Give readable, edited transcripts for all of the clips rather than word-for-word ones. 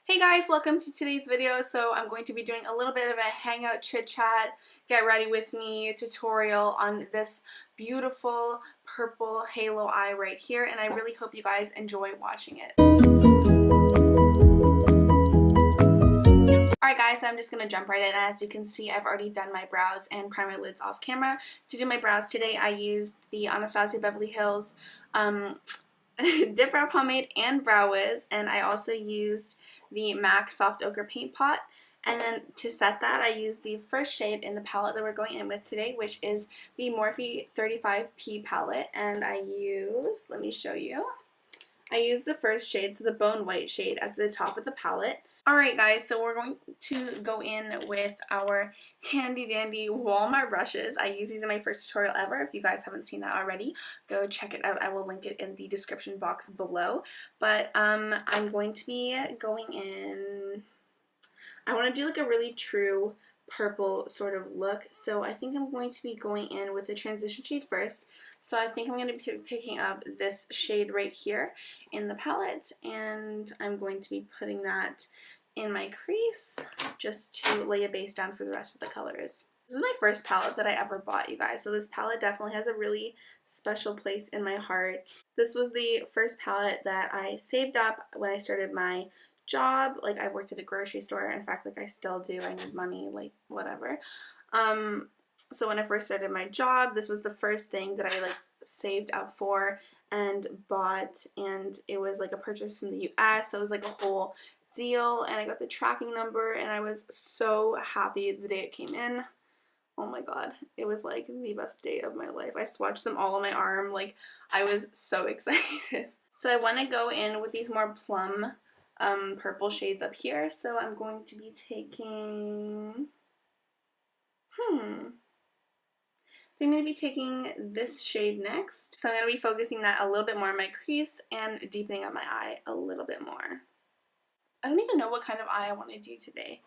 Hey guys, welcome to today's video. So I'm going to be doing a little bit of a hangout chit chat, get ready with me tutorial on this beautiful purple halo eye right here, and I really hope you guys enjoy watching it. Alright guys, so I'm just going to jump right in. As you can see, I've already done my brows and primer lids off camera. To do my brows today, I used the Anastasia Beverly Hills Dip Brow Pomade and Brow Wiz, and I also used the MAC Soft Ochre Paint Pot. And then to set that, I used the first shade in the palette that we're going in with today, which is the Morphe 35P palette. And I use, let me show you, I used the first shade, so the Bone White shade at the top of the palette. Alright guys, so we're going to go in with our handy dandy Walmart brushes. I use these in my first tutorial ever. If you guys haven't seen that already, go check it out. I will link it in the description box below. But I'm going to be going in, I want to do like a really true purple sort of look, so I think I'm going to be going in with the transition shade first. So I think I'm going to be picking up this shade right here in the palette, and I'm going to be putting that in my crease just to lay a base down for the rest of the colors. This is my first palette that I ever bought, you guys, so this palette definitely has a really special place in my heart. This was the first palette that I saved up when I started my job. Like, I worked at a grocery store. In fact, like, I still do. I need money, like, whatever. So when I first started my job, this was the first thing that I like saved up for and bought, and it was like a purchase from the US, so it was like a whole deal, and I got the tracking number, and I was so happy the day it came in. Oh my god, it was like the best day of my life. I swatched them all on my arm, like I was so excited. So I want to go in with these more plum purple shades up here, so I'm going to be taking, I'm going to be taking this shade next. So I'm going to be focusing that a little bit more on my crease and deepening up my eye a little bit more. I don't even know what kind of eye I want to do today.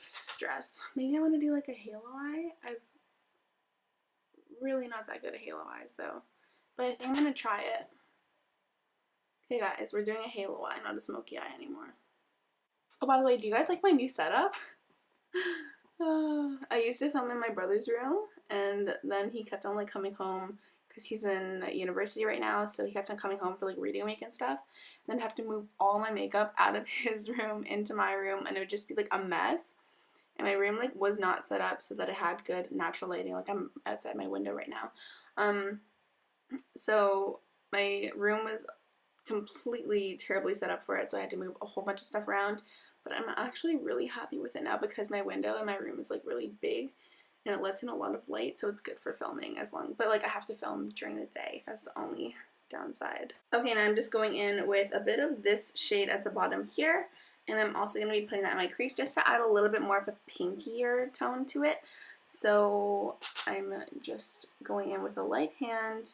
Stress. Maybe I want to do like a halo eye. I'm really not that good at halo eyes though, but I think I'm going to try it. Okay guys, we're doing a halo eye, not a smoky eye anymore. Oh, by the way, do you guys like my new setup? I used to film in my brother's room, and then he kept on like coming home because he's in university right now, so he kept on coming home for like reading week and stuff, and then have to move all my makeup out of his room into my room, and it would just be like a mess. And my room like was not set up so that it had good natural lighting. Like, I'm outside my window right now. So my room was completely terribly set up for it, so I had to move a whole bunch of stuff around. But I'm actually really happy with it now because my window in my room is like really big and it lets in a lot of light, so it's good for filming but like I have to film during the day. That's the only downside. Okay, and I'm just going in with a bit of this shade at the bottom here, and I'm also going to be putting that in my crease just to add a little bit more of a pinkier tone to it. So I'm just going in with a light hand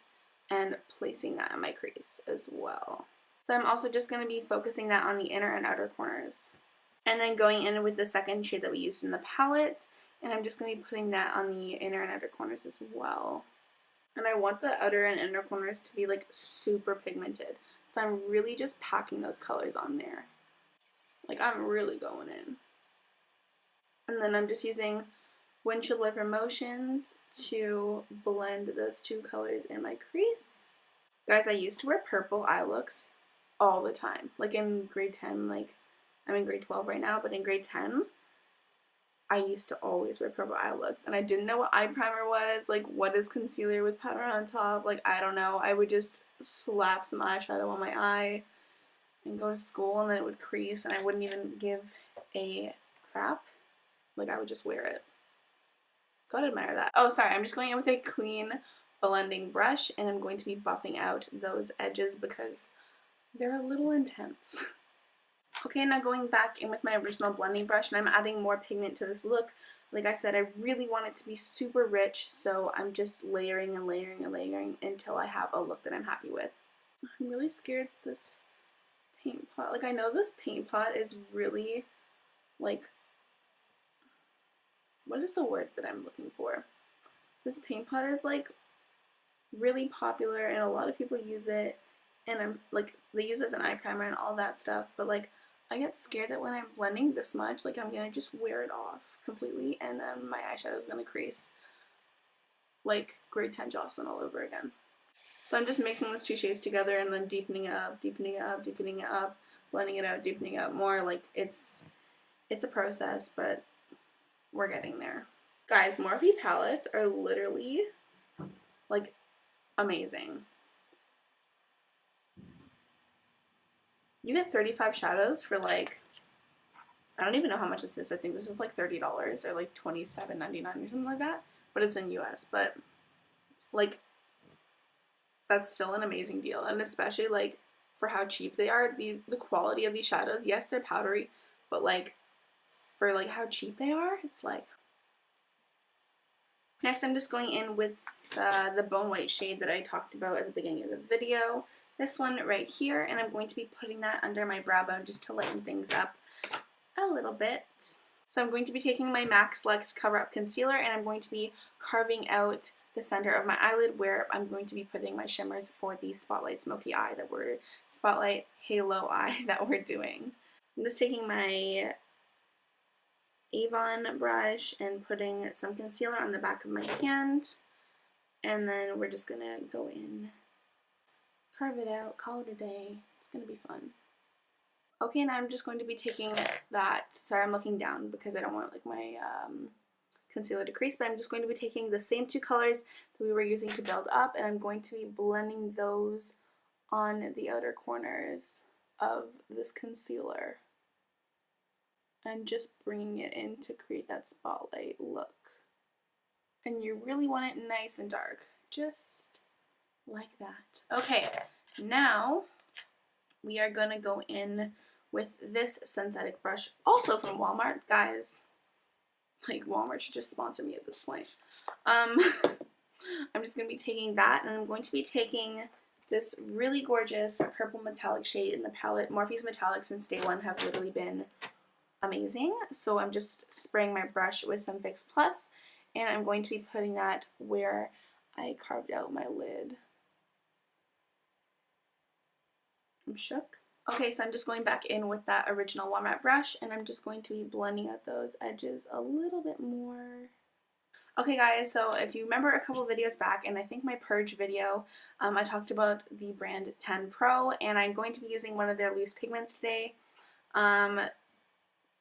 and placing that in my crease as well. So I'm also just going to be focusing that on the inner and outer corners. And then going in with the second shade that we used in the palette, and I'm just going to be putting that on the inner and outer corners as well. And I want the outer and inner corners to be like super pigmented, so I'm really just packing those colors on there. Like, I'm really going in. And then I'm just using windshield wiper motions to blend those two colors in my crease. Guys, I used to wear purple eye looks all the time. Like in grade 10, like I'm in grade 12 right now, but in grade 10, I used to always wear purple eye looks, and I didn't know what eye primer was, like what is concealer with powder on top, like I don't know. I would just slap some eyeshadow on my eye and go to school, and then it would crease, and I wouldn't even give a crap. Like, I would just wear it. Gotta admire that. Oh, sorry, I'm just going in with a clean blending brush, and I'm going to be buffing out those edges because they're a little intense. Okay, now going back in with my original blending brush, and I'm adding more pigment to this look. Like I said, I really want it to be super rich, so I'm just layering and layering and layering until I have a look that I'm happy with. I'm really scared of this paint pot. Like, I know this paint pot is really, like, what is the word that I'm looking for? This paint pot is, like, really popular, and a lot of people use it, and I'm like, they use as an eye primer and all that stuff, but like I get scared that when I'm blending this much, like I'm gonna just wear it off completely, and then my eyeshadow is gonna crease like grade 10 Jocelyn all over again. So I'm just mixing those two shades together and then deepening it up, deepening it up, deepening it up, blending it out, deepening it up more. Like it's a process, but we're getting there. Guys, Morphe palettes are literally like amazing. You get 35 shadows for like, I don't even know how much this is. I think this is like $30 or like $27.99 or something like that, but it's in US. But like, that's still an amazing deal, and especially like for how cheap they are. The quality of these shadows, yes, they're powdery, but like for like how cheap they are, it's like. Next, I'm just going in with the Bone White shade that I talked about at the beginning of the video. This one right here, and I'm going to be putting that under my brow bone just to lighten things up a little bit. So I'm going to be taking my MAC Select Cover Up Concealer, and I'm going to be carving out the center of my eyelid where I'm going to be putting my shimmers for the Spotlight Smoky Eye Spotlight Halo Eye that we're doing. I'm just taking my Avon brush and putting some concealer on the back of my hand, and then we're just gonna go in, carve it out, call it a day. It's gonna be fun. Okay, now I'm just going to be taking that, sorry I'm looking down because I don't want like my concealer to crease, but I'm just going to be taking the same two colors that we were using to build up, and I'm going to be blending those on the outer corners of this concealer and just bringing it in to create that spotlight look. And you really want it nice and dark, just like that. Okay, now we are gonna go in with this synthetic brush, also from Walmart. Guys, like Walmart should just sponsor me at this point. I'm just gonna be taking that, and I'm going to be taking this really gorgeous purple metallic shade in the palette. Morphe's metallics since day one have literally been amazing. So I'm just spraying my brush with some Fix Plus, and I'm going to be putting that where I carved out my lid. I'm shook. Okay, so I'm just going back in with that original Walmart brush, and I'm just going to be blending out those edges a little bit more. Okay guys, so if you remember a couple videos back, and I think my Purge video, I talked about the brand 10 Pro, and I'm going to be using one of their loose pigments today.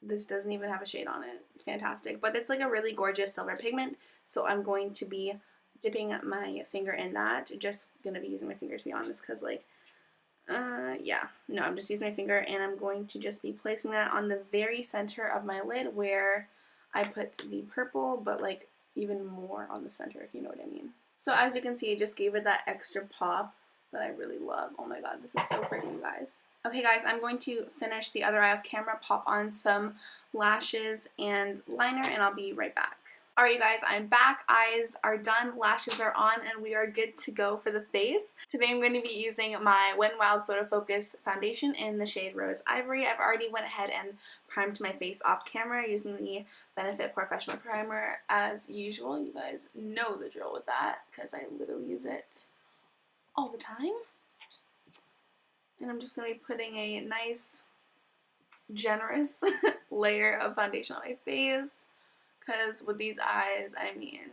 This doesn't even have a shade on it. Fantastic. But it's like a really gorgeous silver pigment, so I'm going to be dipping my finger in that. Just going to be using my finger, to be honest, because like, yeah. No, I'm just using my finger, and I'm going to just be placing that on the very center of my lid where I put the purple, but like even more on the center, if you know what I mean. So as you can see, I just gave it that extra pop that I really love. Oh my god, this is so pretty, you guys. Okay guys, I'm going to finish the other eye off camera, pop on some lashes and liner, and I'll be right back. Alright you guys, I'm back. Eyes are done, lashes are on, and we are good to go for the face. Today I'm going to be using my Wet n Wild Photo Focus foundation in the shade Rose Ivory. I've already went ahead and primed my face off camera using the Benefit Professional Primer as usual. You guys know the drill with that because I literally use it all the time. And I'm just going to be putting a nice, generous layer of foundation on my face. Because with these eyes, I mean,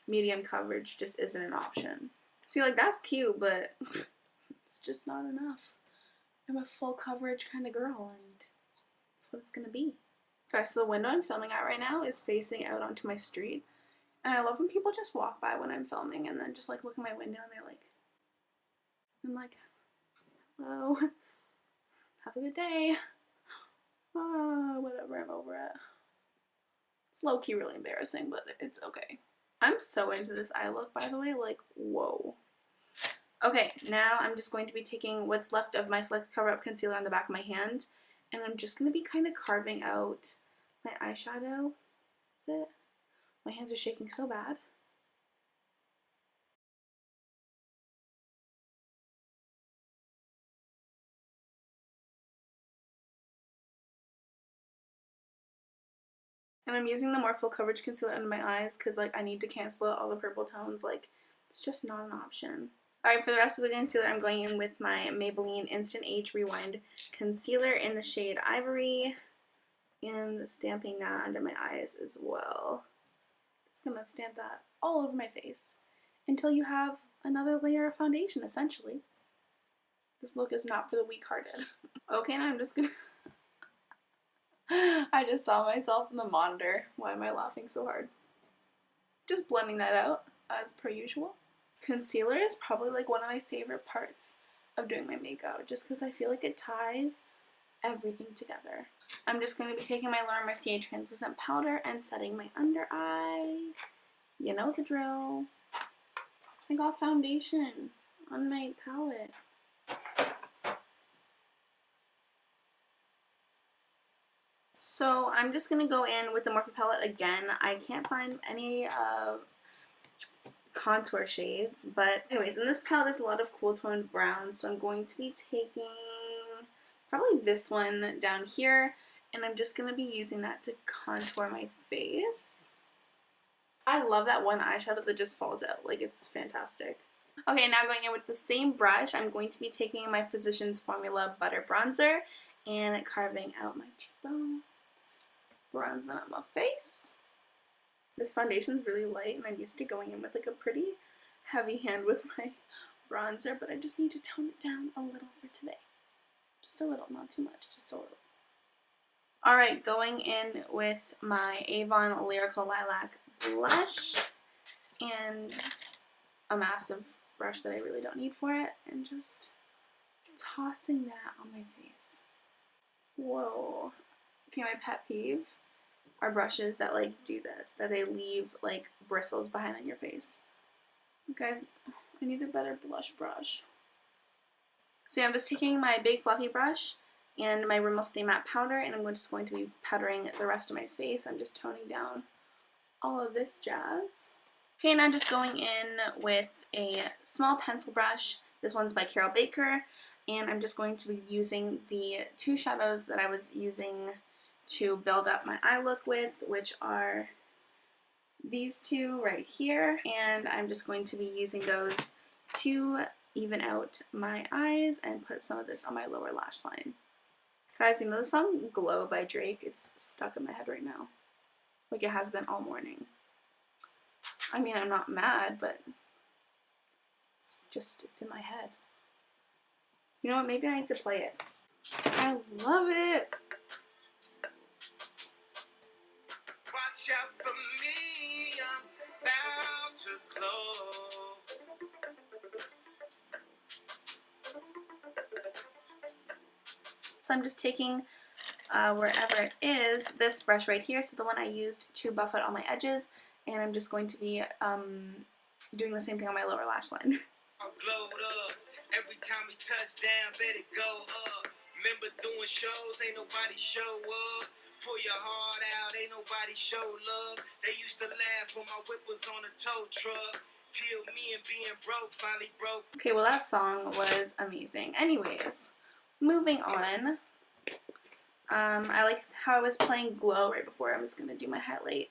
medium coverage just isn't an option. See, like, that's cute, but it's just not enough. I'm a full coverage kind of girl, and that's what it's going to be. Okay, so the window I'm filming at right now is facing out onto my street. And I love when people just walk by when I'm filming and then just, like, look at my window and they're like, I'm like, hello, have a good day. Whatever, I'm over it. It's low-key really embarrassing, but it's okay. I'm so into this eye look, by the way, like, whoa. Okay, now I'm just going to be taking what's left of my Select Cover Up Concealer on the back of my hand, and I'm just going to be kind of carving out my eyeshadow with it. My hands are shaking so bad. And I'm using the more full coverage concealer under my eyes because, like, I need to cancel out all the purple tones. Like, it's just not an option. Alright, for the rest of the concealer, I'm going in with my Maybelline Instant Age Rewind Concealer in the shade Ivory. And stamping that under my eyes as well. Just gonna stamp that all over my face until you have another layer of foundation, essentially. This look is not for the weak-hearted. Okay, now I'm just gonna... I just saw myself in the monitor. Why am I laughing so hard? Just blending that out, as per usual. Concealer is probably like one of my favorite parts of doing my makeup, just because I feel like it ties everything together. I'm just going to be taking my Laura Mercier translucent powder and setting my under eye. You know the drill. I got foundation on my palette. So I'm just going to go in with the Morphe palette again. I can't find any contour shades, but anyways, in this palette there's a lot of cool toned browns, so I'm going to be taking probably this one down here, and I'm just going to be using that to contour my face. I love that one eyeshadow that just falls out, like it's fantastic. Okay, now going in with the same brush, I'm going to be taking my Physicians Formula Butter Bronzer and carving out my cheekbone, bronzing up my face. This foundation is really light, and I'm used to going in with like a pretty heavy hand with my bronzer, but I just need to tone it down a little for today. Just a little, not too much, just a little. Alright, going in with my Avon Lyrical Lilac blush and a massive brush that I really don't need for it, and just tossing that on my face. Whoa. Okay, my pet peeve are brushes that like do this, that they leave like bristles behind on your face. Guys, I need a better blush brush. So yeah, I'm just taking my big fluffy brush and my Rimmel Stay Matte powder, and I'm just going to be powdering the rest of my face. I'm just toning down all of this jazz. Okay, now I'm just going in with a small pencil brush. This one's by Carol Baker, and I'm just going to be using the two shadows that I was using to build up my eye look with, which are these two right here, and I'm just going to be using those to even out my eyes and put some of this on my lower lash line. Guys, you know the song Glow by Drake? It's stuck in my head right now, like it has been all morning. I mean, I'm not mad, but it's in my head. You know what, maybe I need to play it. I love it! Watch out for me, I'm about to glow. So I'm just taking wherever it is, this brush right here, so the one I used to buff out all my edges, and I'm just going to be doing the same thing on my lower lash line. I'll glow up. Every time we touch down, bet it go up. Remember doing shows, ain't nobody show up. Pull your heart out, ain't nobody show love. They used to laugh when my whip was on a tow truck. Till me and being broke finally broke. Okay, well that song was amazing. Anyways, moving on. I like how I was playing Glow right before I was going to do my highlight.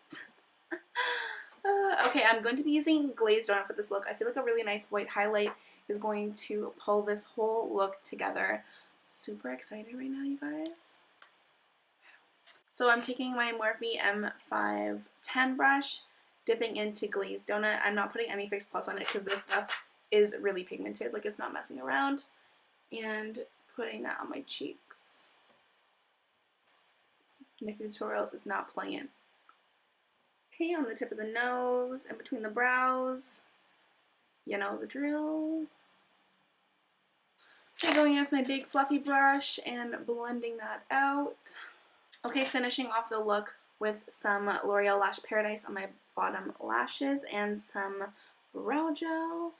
Okay, I'm going to be using Glazed Donut for this look. I feel like a really nice white highlight is going to pull this whole look together. Super excited right now, you guys. So I'm taking my Morphe M510 brush, dipping into Glazed Donut. I'm not putting any Fix Plus on it because this stuff is really pigmented, like it's not messing around. And putting that on my cheeks. Nikki Tutorials is not playing. Okay, on the tip of the nose and between the brows. You know the drill. Okay, going in with my big fluffy brush and blending that out. Okay, finishing off the look with some L'Oreal Lash Paradise on my bottom lashes and some brow gel.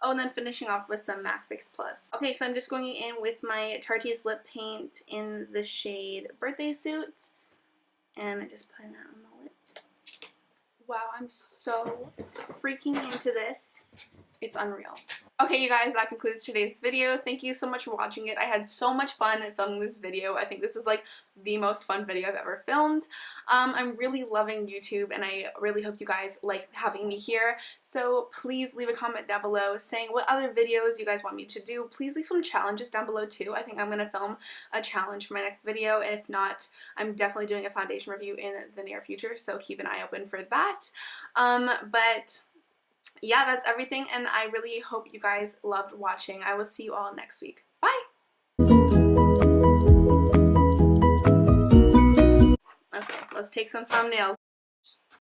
Oh, and then finishing off with some MAC Fix Plus. Okay, so I'm just going in with my Tarte's lip paint in the shade Birthday Suit. And I just put that on my lips. Wow, I'm so freaking into this. It's unreal. Okay, you guys, that concludes today's video. Thank you so much for watching it. I had so much fun filming this video. I think this is like the most fun video I've ever filmed. I'm really loving YouTube, and I really hope you guys like having me here. So please leave a comment down below saying what other videos you guys want me to do. Please leave some challenges down below too. I think I'm going to film a challenge for my next video. If not, I'm definitely doing a foundation review in the near future, so keep an eye open for that. But yeah, that's everything, and I really hope you guys loved watching. I will see you all next week. Bye! Okay, let's take some thumbnails.